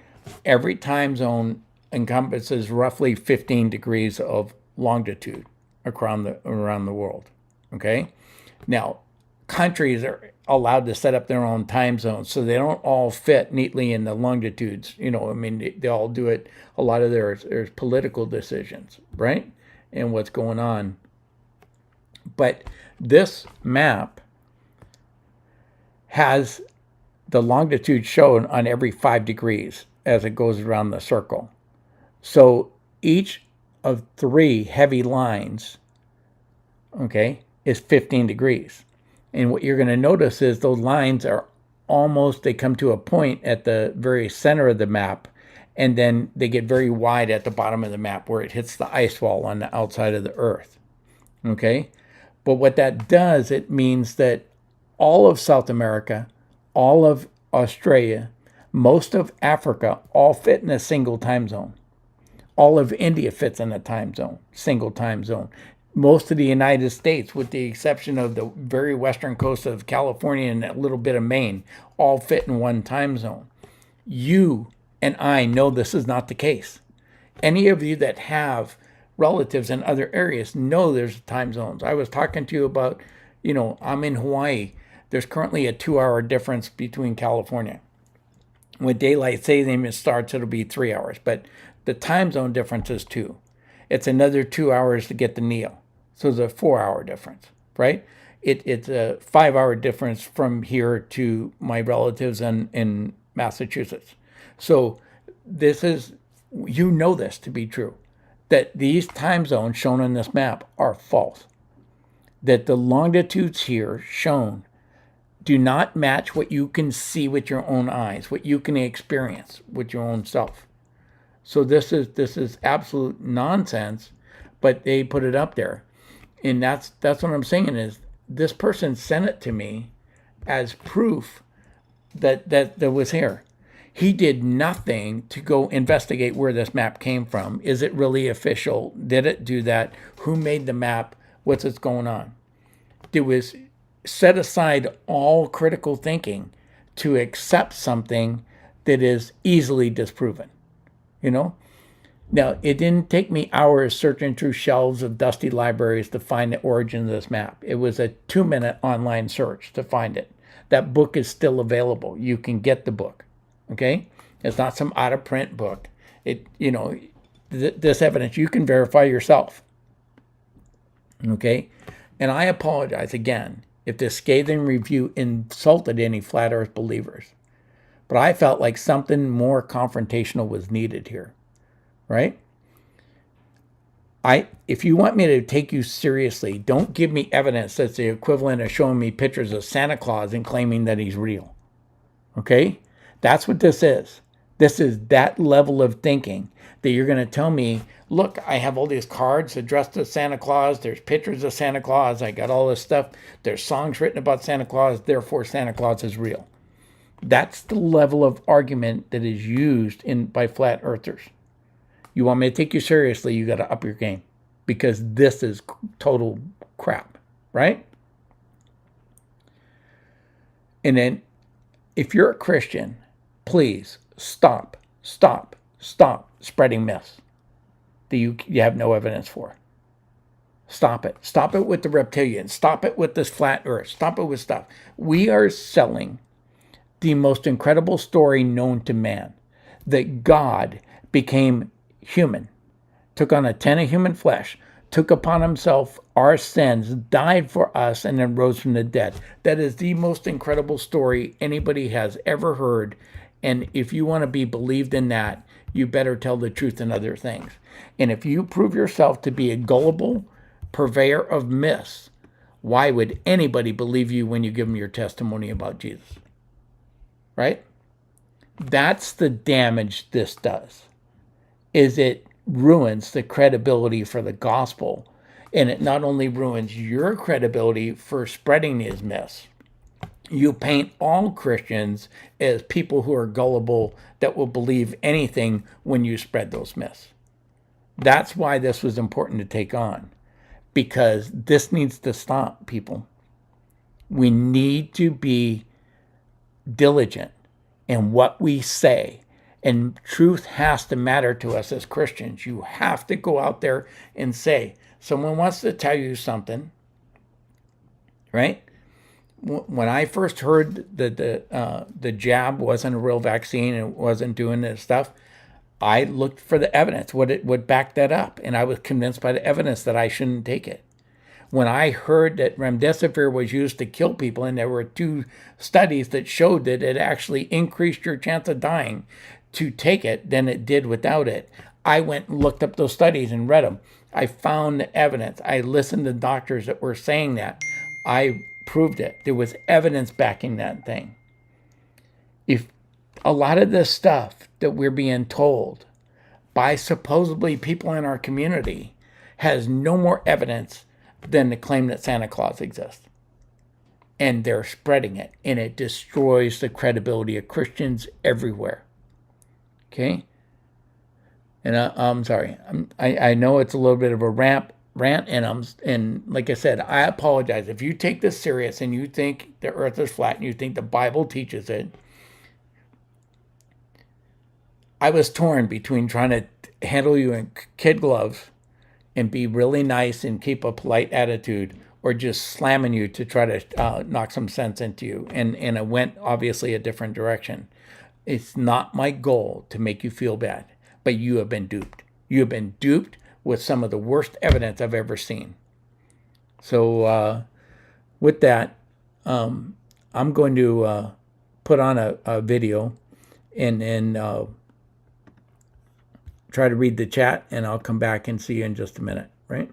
every time zone encompasses roughly 15 degrees of longitude around the world. Okay? Now, countries are allowed to set up their own time zones, so they don't all fit neatly in the longitudes. You know, I mean, they all do it. A lot of there's political decisions, right? And what's going on. But this map has the longitude shown on every 5 degrees as it goes around the circle. So each of 3 heavy lines, okay, is 15 degrees. And what you're going to notice is those lines are they come to a point at the very center of the map, and then they get very wide at the bottom of the map where it hits the ice wall on the outside of the Earth. Okay? But what that does, it means that all of South America, all of Australia, most of Africa all fit in a single time zone. All of India fits in a single time zone. Most of the United States, with the exception of the very western coast of California and a little bit of Maine, all fit in one time zone. You and I know this is not the case. Any of you that have relatives in other areas know there's time zones. I was talking to you about, I'm in Hawaii. There's currently a 2-hour difference between California. When daylight saving starts, it'll be 3 hours, but the time zone difference is 2. It's another 2 hours to get to Neil. So there's a 4-hour difference, right? It's a 5-hour difference from here to my relatives in Massachusetts. So this is, this to be true, that these time zones shown on this map are false. That the longitudes here shown do not match what you can see with your own eyes, what you can experience with your own self. So this is absolute nonsense, but they put it up there. And that's what I'm saying is this person sent it to me as proof that was here. He did nothing to go investigate where this map came from. Is it really official? Did it do that? Who made the map? What's going on? It was set aside all critical thinking to accept something that is easily disproven. Now, it didn't take me hours searching through shelves of dusty libraries to find the origin of this map. It was a 2-minute online search to find it. That book is still available. You can get the book, okay? It's not some out-of-print book. This evidence, you can verify yourself, okay? And I apologize again if this scathing review insulted any flat earth believers. But I felt like something more confrontational was needed here, right? If you want me to take you seriously, don't give me evidence that's the equivalent of showing me pictures of Santa Claus and claiming that he's real, okay? That's what this is. This is that level of thinking that you're going to tell me, look, I have all these cards addressed to Santa Claus. There's pictures of Santa Claus. I got all this stuff. There's songs written about Santa Claus. Therefore, Santa Claus is real. That's the level of argument that is used by flat earthers. You want me to take you seriously, you got to up your game, because this is total crap, right? And then if you're a Christian, please stop spreading myths that you have no evidence for. Stop it. Stop it with the reptilians. Stop it with this flat earth. Stop it with stuff. We are selling the most incredible story known to man, that God became human, took on a ton of human flesh, took upon himself our sins, died for us, and then rose from the dead. That is the most incredible story anybody has ever heard. And if you want to be believed in that, you better tell the truth in other things. And if you prove yourself to be a gullible purveyor of myths, why would anybody believe you when you give them your testimony about Jesus? Right? That's the damage this does. Is it ruins the credibility for the gospel, and it not only ruins your credibility for spreading these myths. You paint all Christians as people who are gullible that will believe anything when you spread those myths. That's why this was important to take on, because this needs to stop, people. We need to be diligent in what we say, and truth has to matter to us as Christians. You have to go out there and say, someone wants to tell you something, right? When I first heard that the jab wasn't a real vaccine and it wasn't doing this stuff, I looked for the evidence, what it would back that up, and I was convinced by the evidence that I shouldn't take it. When I heard that remdesivir was used to kill people, and there were 2 studies that showed that it actually increased your chance of dying to take it than it did without it, I went and looked up those studies and read them. I found the evidence. I listened to doctors that were saying that. I proved it. There was evidence backing that thing. If a lot of this stuff that we're being told by supposedly people in our community has no more evidence than the claim that Santa Claus exists. And they're spreading it, and it destroys the credibility of Christians everywhere. Okay? And I'm sorry. I know it's a little bit of a rant, and like I said, I apologize. If you take this serious and you think the earth is flat and you think the Bible teaches it, I was torn between trying to handle you in kid gloves and be really nice and keep a polite attitude, or just slamming you to try to knock some sense into you. And I went obviously a different direction. It's not my goal to make you feel bad, but you have been duped. You have been duped with some of the worst evidence I've ever seen. So with that, I'm going to put on a video and try to read the chat, and I'll come back and see you in just a minute, right?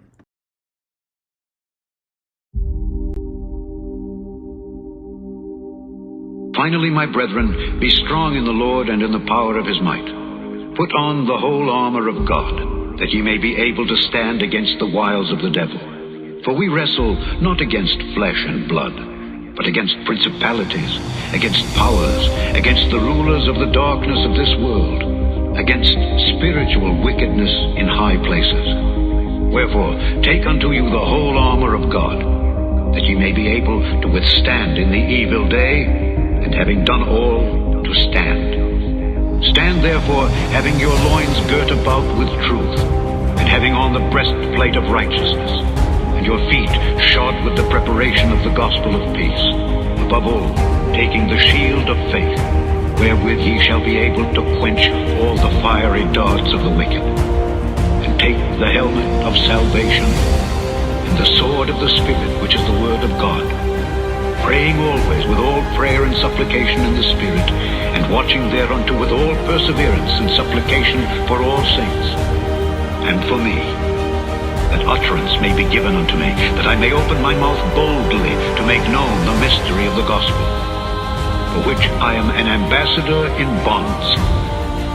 Finally, my brethren, be strong in the Lord and in the power of his might. Put on the whole armor of God, that ye may be able to stand against the wiles of the devil. For we wrestle not against flesh and blood, but against principalities, against powers, against the rulers of the darkness of this world, against spiritual wickedness in high places. Wherefore, take unto you the whole armor of God, that ye may be able to withstand in the evil day, and having done all, to stand. Stand therefore, having your loins girt about with truth, and having on the breastplate of righteousness, and your feet shod with the preparation of the gospel of peace. Above all, taking the shield of faith, wherewith ye shall be able to quench all the fiery darts of the wicked. And take the helmet of salvation, and the sword of the Spirit, which is the word of God, praying always with all prayer and supplication in the Spirit, and watching thereunto with all perseverance and supplication for all saints, and for me, that utterance may be given unto me, that I may open my mouth boldly to make known the mystery of the gospel, for which I am an ambassador in bonds,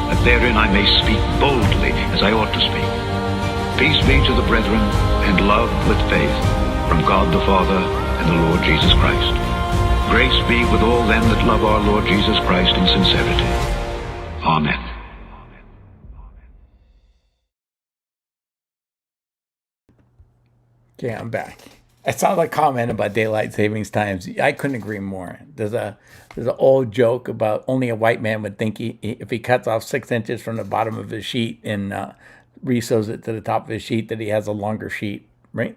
that therein I may speak boldly as I ought to speak. Peace be to the brethren, and love with faith, from God the Father and the Lord Jesus Christ. Grace be with all them that love our Lord Jesus Christ in sincerity. Amen. Okay, I'm back. I saw the comment about daylight savings times. I couldn't agree more. There's an old joke about only a white man would think if he cuts off 6 inches from the bottom of his sheet and resews it to the top of his sheet, that he has a longer sheet, right?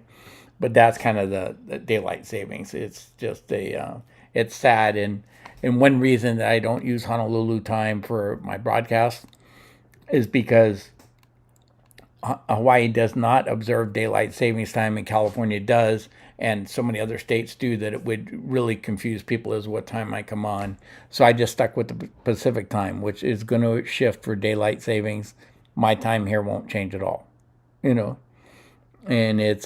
But that's kind of the daylight savings. It's just it's sad. And one reason that I don't use Honolulu time for my broadcast is because Hawaii does not observe daylight savings time, and California does, and so many other states do, that it would really confuse people as what time I come on. So I just stuck with the Pacific time, which is going to shift for daylight savings. My time here won't change at all, and it's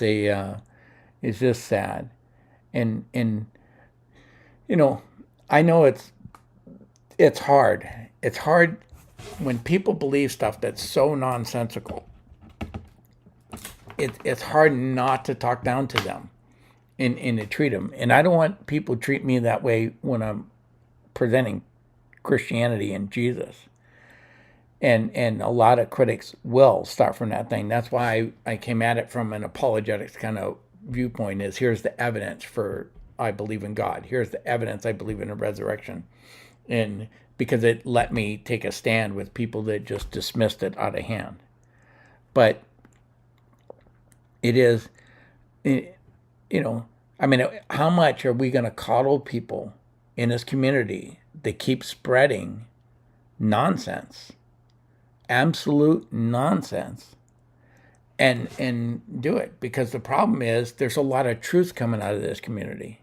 just sad, and I know it's hard. It's hard when people believe stuff that's so nonsensical. It's hard not to talk down to them and to treat them. And I don't want people to treat me that way when I'm presenting Christianity and Jesus. And a lot of critics will start from that thing. That's why I came at it from an apologetics kind of viewpoint, is here's the evidence for I believe in God. Here's the evidence I believe in a resurrection. And because it let me take a stand with people that just dismissed it out of hand. But it is, I mean, how much are we going to coddle people in this community that keep spreading nonsense, absolute nonsense, and do it? Because the problem is there's a lot of truth coming out of this community,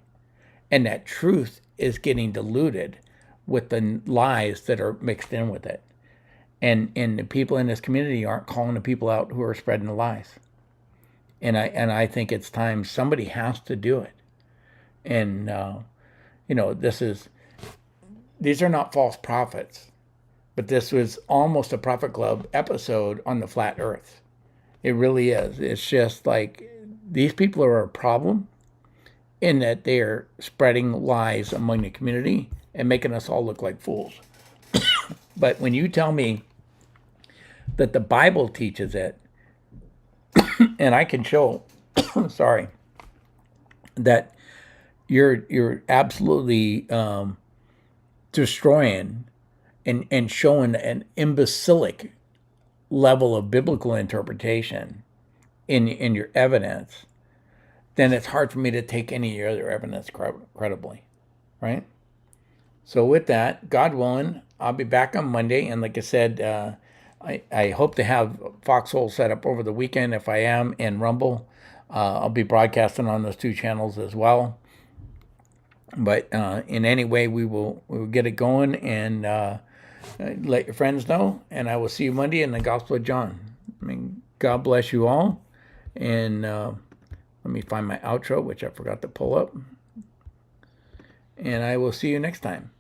and that truth is getting diluted with the lies that are mixed in with it. And the people in this community aren't calling the people out who are spreading the lies. And I think it's time somebody has to do it. And these are not false prophets, but this was almost a Prophet Club episode on the flat Earth. It really is. It's just like these people are a problem in that they are spreading lies among the community and making us all look like fools. But when you tell me that the Bible teaches it, and I can show, sorry, that you're absolutely destroying and showing an imbecilic level of biblical interpretation in your evidence, then it's hard for me to take any of your other evidence credibly, right? So with that, God willing, I'll be back on Monday, and like I said, I hope to have Foxhole set up over the weekend. If I am, in Rumble, I'll be broadcasting on those two channels as well. But in any way, we'll get it going, and let your friends know. And I will see you Monday in the Gospel of John. I mean, God bless you all. And let me find my outro, which I forgot to pull up. And I will see you next time.